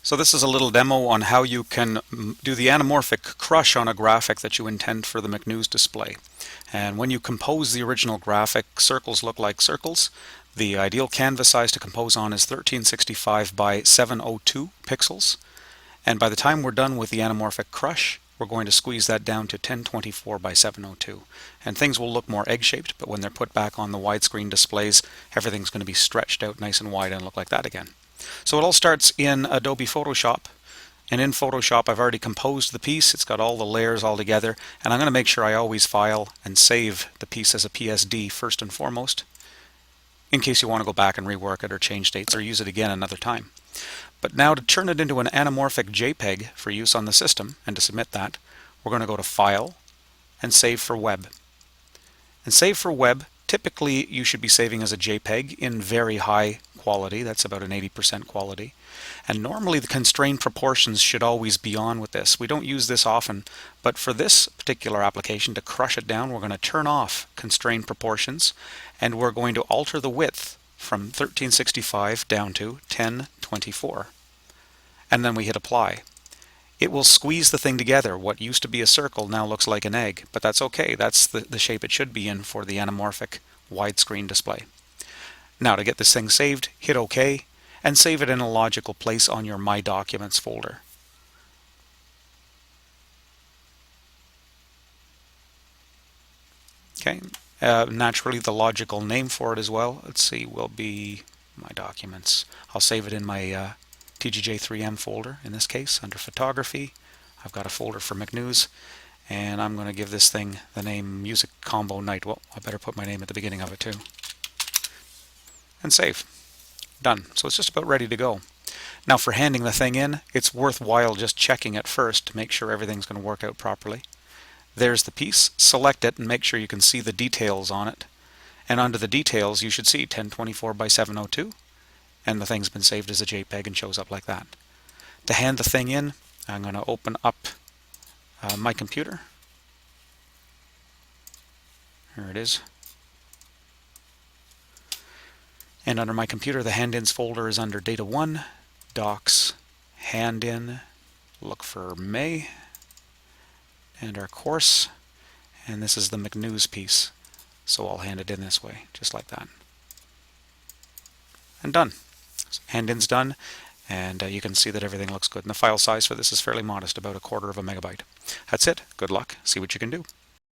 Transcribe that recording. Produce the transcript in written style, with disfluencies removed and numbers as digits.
So this is a little demo on how you can do the anamorphic crush on a graphic that you intend for the McNews display. And when you compose the original graphic, circles look like circles. The ideal canvas size to compose on is 1365 by 702 pixels. And by the time we're done with the anamorphic crush, we're going to squeeze that down to 1024 by 702. And things will look more egg-shaped, but when they're put back on the widescreen displays, everything's going to be stretched out nice and wide and look like that again. So it all starts in Adobe Photoshop, and in Photoshop I've already composed the piece. It's got all the layers all together, and I'm going to make sure I always file and save the piece as a PSD first and foremost, in case you want to go back and rework it or change dates or use it again another time. But now to turn it into an anamorphic JPEG for use on the system and to submit that, we're going to go to File and Save for Web. And Save for Web, typically you should be saving as a JPEG in very high quality. That's about an 80% quality. And normally the constrained proportions should always be on with this. We don't use this often, but for this particular application, to crush it down, we're going to turn off constrained proportions, and we're going to alter the width from 1365 down to 1024. And then we hit apply. It will squeeze the thing together. What used to be a circle now looks like an egg, but that's okay. That's the shape it should be in for the anamorphic widescreen display. Now to get this thing saved, hit OK, and save it in a logical place on your My Documents folder. Okay, naturally the logical name for it as well, let's see, will be My Documents. I'll save it in my TGJ3M folder in this case under Photography. I've got a folder for McNews, and I'm going to give this thing the name Music Combo Night. Well, I better put my name at the beginning of it too. And save. Done. So it's just about ready to go. Now for handing the thing in, it's worthwhile just checking it first to make sure everything's going to work out properly. There's the piece. Select it and make sure you can see the details on it. And under the details you should see 1024 by 702. And the thing's been saved as a JPEG and shows up like that. To hand the thing in, I'm going to open up my computer. Here it is. And under my computer, the hand-ins folder is under Data 1, Docs, Hand-in, look for May, and our course. And this is the McNews piece. So I'll hand it in this way, just like that. And done. So hand-in's done, and you can see that everything looks good. And the file size for this is fairly modest, about 1/4 of a megabyte. That's it. Good luck. See what you can do.